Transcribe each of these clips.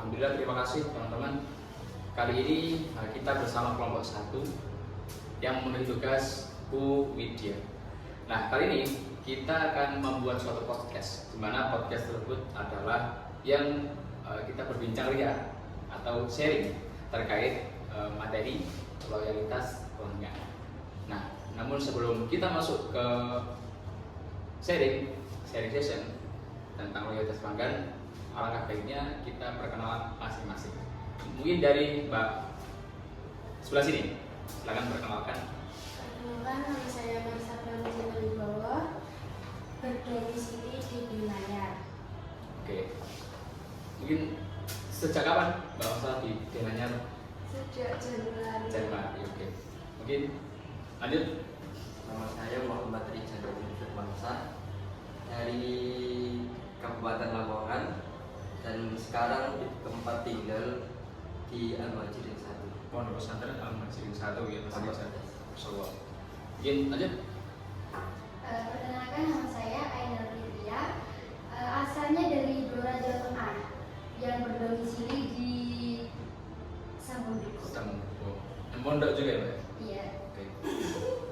Alhamdulillah, terima kasih teman-teman. Kali ini kita bersama kelompok 1 yang memenuhi tugas Bu Widya. Nah, kali ini kita akan membuat suatu podcast, di mana podcast tersebut adalah yang kita berbincang ria atau sharing terkait materi loyalitas pelanggan. Nah, namun sebelum kita masuk ke sharing session tentang loyalitas pelanggan, alangkah baiknya kita perkenalan masing-masing. Mungkin dari Mbak sebelah sini, silakan perkenalkan. Perkenalkan, nama saya Marisa Pramila Wibowo, berdomisili di Gianyar. Oke, mungkin sejak kapan Mbak Marisa di Gianyar? Sejak Januari. Januari, oke. Mungkin lanjut. Nama saya Muhammad Rizal Firmansyah dari Kabupaten Lamongan dan sekarang di tempat tinggal di Al-Majirin 1. Pondok Pesantren Al-Majirin 1 ya, Mas Rizal. Masyaallah. Mungkin lanjut. Perkenalkan, nama saya Ainul Fitria, asalnya dari Blora, Jawa Tengah, yang berdomisili di Samuduk. Kota Pondok juga ya, Mbak? Iya. Oke.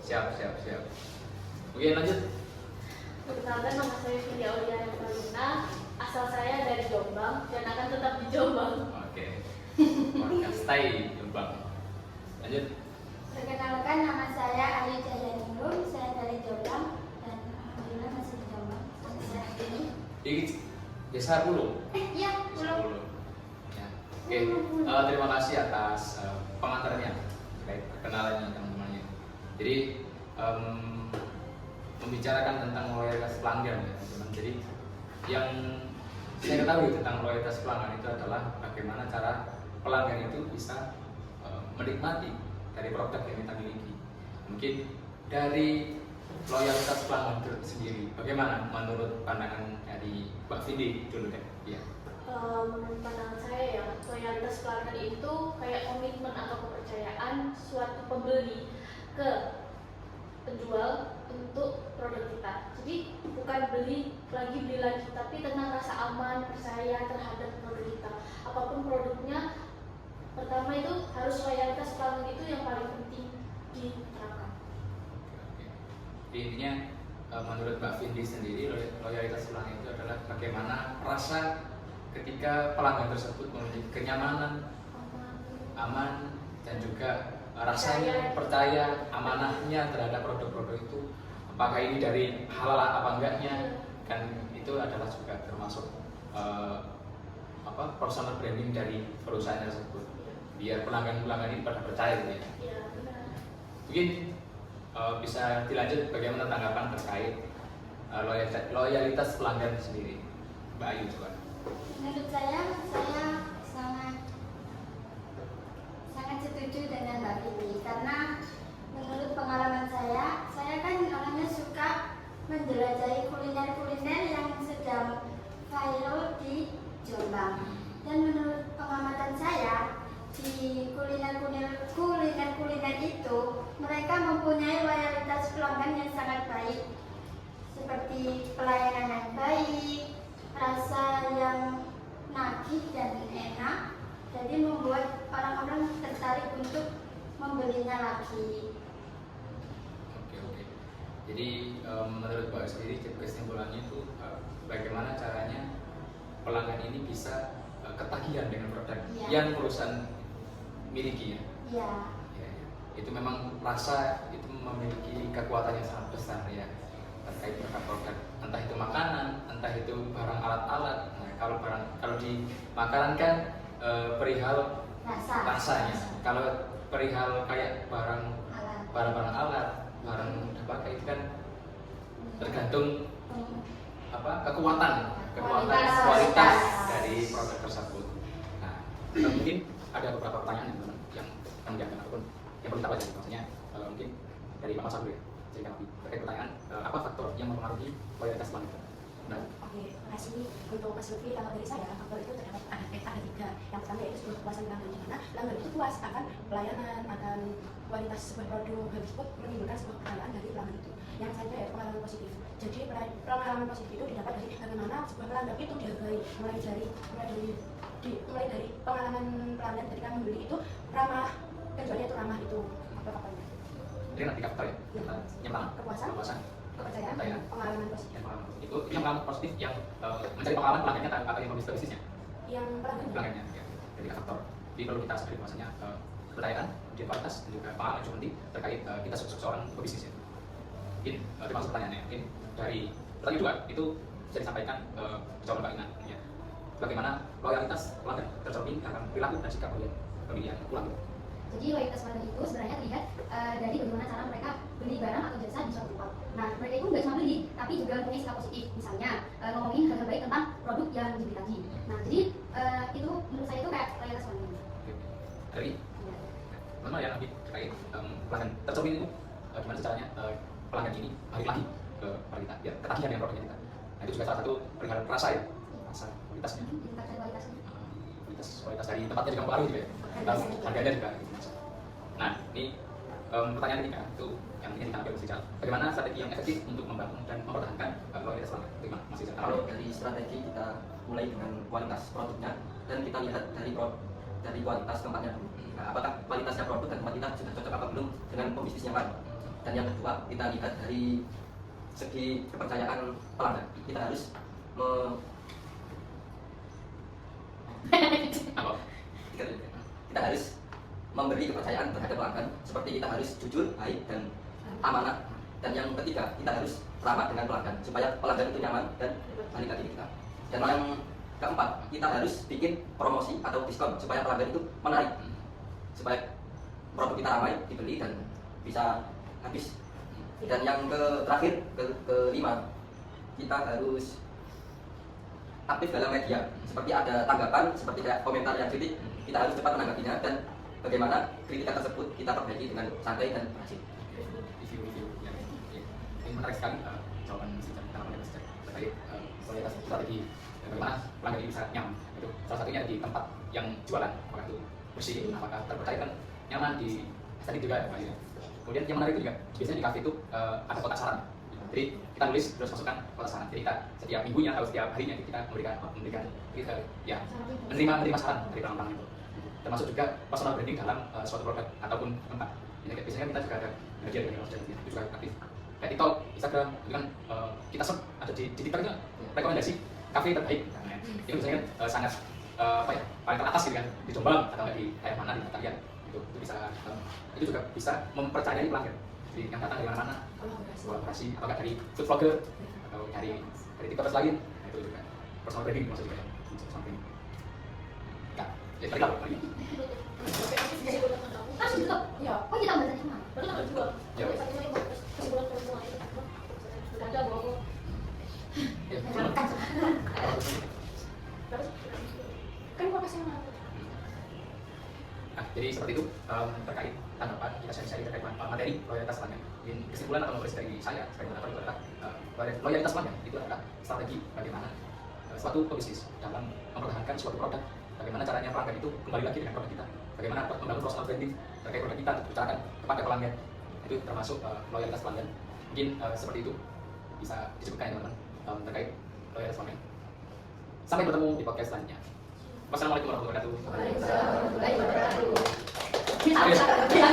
Siap. Mungkin lanjut. Perkenalkan, nama saya Fidia Auliana Palina, asal saya dari Jombang dan akan tetap di Jombang. Oke. Warga stay Jombang. Lanjut. Perkenalkan, nama saya Ayu Cahyaningrum, saya dari Jombang dan alhamdulillah masih di Jombang sampai saat ini. Ini desa Pulau. Iya, Desa belum. Pulau. Ya. Oke. Terima kasih atas pengantarnya terkait perkenalannya teman-temannya. Jadi membicarakan tentang loyalitas pelanggan ya teman-teman. Jadi yang saya ketahui tentang loyalitas pelanggan itu adalah bagaimana cara pelanggan itu bisa menikmati dari produk yang kita miliki. Mungkin dari loyalitas pelanggan itu sendiri, bagaimana menurut pandangan dari Mbak Vindi dulu deh? Ya. Menurut pandangan saya ya, loyalitas pelanggan itu kayak komitmen atau kepercayaan suatu pembeli ke penjual untuk produk kita. Jadi bukan beli lagi, tapi tentang rasa aman, percaya terhadap produk kita. Apapun produknya, pertama itu harus loyalitas pelanggan itu yang paling penting diterapkan. Jadi intinya menurut Mbak Vindi sendiri loyalitas pelanggan itu adalah bagaimana rasa ketika pelanggan tersebut memiliki kenyamanan, aman, dan juga rasanya percaya amanahnya terhadap produk-produk itu, apakah ini dari halal apa enggaknya, kan itu adalah juga termasuk personal branding dari perusahaan tersebut, biar pelanggan-pelanggan ini pada percaya gitu ya. Iya, benar. Mungkin bisa dilanjut bagaimana tanggapan terkait loyalitas pelanggan sendiri, Mbak Ayu coba. Menurut saya sangat setuju dengan Mbak Fitri, karena menurut pengalaman saya kan orangnya suka menjelajahi kuliner-kuliner yang sedang viral di Jombang. Dan menurut pengamatan saya, di kuliner-kuliner itu mereka mempunyai loyalitas pelanggan yang sangat baik, seperti pelayanan yang baik, rasa yang nagih dan enak, jadi membuat orang-orang tertarik untuk membelinya lagi. Oke. Jadi menurut Mbak sendiri kesimpulannya itu bagaimana caranya pelanggan ini bisa ketagihan dengan produk yang perusahaan miliki ya. Iya. Ya. Itu memang rasa itu memiliki kekuatan yang sangat besar ya terkait produk-produk, entah itu makanan, entah itu barang alat-alat. Nah, kalau di makanan kan perihal rasanya. Kalau perihal kayak barang-barang alat, barang pakai itu kan tergantung kekuatan kualitas dari produk tersebut. Nah, mungkin ada beberapa pertanyaan yang menjawab ataupun yang perlu kita baca, maksudnya mungkin dari Pak Mas dulu ya. Jadi terkait pertanyaan apa faktor yang mempengaruhi loyalitas pelanggan? Nah. Oke, makasih untuk Mas Lutfi. Kalau dari saya, faktor itu terdapat ada tiga. Yang pertama yaitu sebuah kepuasan pelanggan, di mana pelanggan itu puas akan pelayanan, akan kualitas sebuah produk. Hal tersebut menimbulkan sebuah kepercayaan dari pelanggan itu. yang selanjutnya ya pengalaman positif. Jadi pengalaman positif itu didapat dari bagaimana sebuah pelanggan itu dihargai, mulai dari pengalaman pelanggan ketika membeli itu ramah, penjualnya itu ramah itu apa-apanya. Jadi nanti faktor ya, yang pertama Kepuasan, kepercayaan, dan pengalaman positif. yang pengalaman positif. Itu yang pengalaman positif yang mencari pengalaman pelanggannya atau yang bisnisnya? Yang Pelanggannya ya. Jadi faktor. Jadi perlu kita sadari bahwasanya kepercayaan, kemudian kualitas dan juga pengalaman yang penting terkait kita seorang pebisnis ya. Mungkin termasuk pertanyaannya, mungkin dari pertanyaan juga itu bisa disampaikan jawaban Mbak Ina ya. Bagaimana loyalitas pelanggan tercermin dalam perilaku dan sikap pemilihan ulang itu? Jadi loyalitas pelanggan itu sebenarnya terlihat dari bagaimana cara mereka beli barang atau jasa di suatu tempat. Nah, mereka itu nggak cuma beli, tapi juga punya sikap positif. Misalnya ngomongin hal-hal baik tentang produk yang dibeli tadi. Nah, jadi itu menurut saya itu kayak loyalitas pelanggan. Dari mana ya nanti terkait pelanggan tercermin itu gimana caranya pelanggan ini balik lagi ke kita biar ketagihan dengan produknya kita. Nah, itu juga salah satu perihal rasa ya, rasa kualitasnya. Kualitas dari tempatnya juga mempengaruhi juga ya. Dan harganya juga. Nah, ini pertanyaan ketiga itu yang ingin kita ambil Mas. Bagaimana strategi yang efektif untuk membangun dan mempertahankan loyalitas pelanggan? Bagaimana Mas Rizal? Kalau dari strategi kita mulai dengan kualitas produknya dan kita lihat dari kualitas tempatnya dulu. Nah, apakah kualitasnya produk dan tempat kita sudah cocok apa belum dengan pembisnis yang lain? Dan yang kedua, kita lihat dari segi kepercayaan pelanggan. Kita harus kita harus memberi kepercayaan terhadap pelanggan, seperti kita harus jujur, baik, dan amanah. Dan yang ketiga, kita harus ramah dengan pelanggan supaya pelanggan itu nyaman dan balik lagi ke kita. Dan yang keempat, kita harus bikin promosi atau diskon supaya pelanggan itu menarik, supaya produk kita ramai dibeli dan bisa habis. Dan yang terakhir, kelima, kita harus aktif dalam media. Seperti ada tanggapan, seperti kayak komentar yang kritik, kita harus cepat menanggapinya dan bagaimana kritikan tersebut kita perbaiki dengan santai dan berhasil. Review ya. Ini menarik sekali jawaban Mas Rizal terkait kualitas strategi dan bagaimana pelanggan ini bisa nyaman. Itu salah satunya di tempat yang jualan, apakah itu bersih, apakah terpercaya dan nyaman di estetik juga ya Pak ya. Kemudian yang menarik itu juga biasanya di kafe itu ada kotak saran. Jadi kita nulis terus masukkan kotak saran. Jadi kita setiap minggunya atau setiap harinya kita memberikan kita ya menerima saran dari pelanggan itu. Termasuk juga personal branding dalam suatu produk ataupun tempat. Ini biasanya kita juga ada bagian dari itu juga aktif. Kayak TikTok, Instagram itu kan kita ada di TikTok itu rekomendasi kafe terbaik. Nah, itu biasanya sangat paling teratas gitu kan di Jombang atau di kayak mana di kalian itu bisa itu juga bisa mempercayai pelanggan. Jadi yang datang dari mana-mana, kolaborasi apakah dari food vlogger atau dari TikTokers lain, nah, itu juga personal branding maksudnya ya. Nah, jadi tadi kalau lagi. Tutup. Ya. Oh, kita bahasanya mana? Baru tanggal 2. Ya. Kesimpulan semua itu. Sudah ada bahwa Ya, terus Kan kok kasih nama? nah, jadi seperti itu terkait tanggapan kita share terkait materi loyalitas pelanggan. Mungkin kesimpulan atau konklusi dari saya sebagai pendapat itu adalah loyalitas pelanggan itu adalah strategi bagaimana suatu pebisnis dalam mempertahankan suatu produk. Bagaimana caranya pelanggan itu kembali lagi dengan produk kita. Bagaimana membangun personal branding terkait produk kita untuk bicarakan kepada pelanggan. Itu termasuk loyalitas pelanggan. Mungkin seperti itu bisa disebutkan ya teman-teman terkait loyalitas pelanggan. Sampai bertemu di podcast selanjutnya. Wassalamualaikum warahmatullahi wabarakatuh. Kita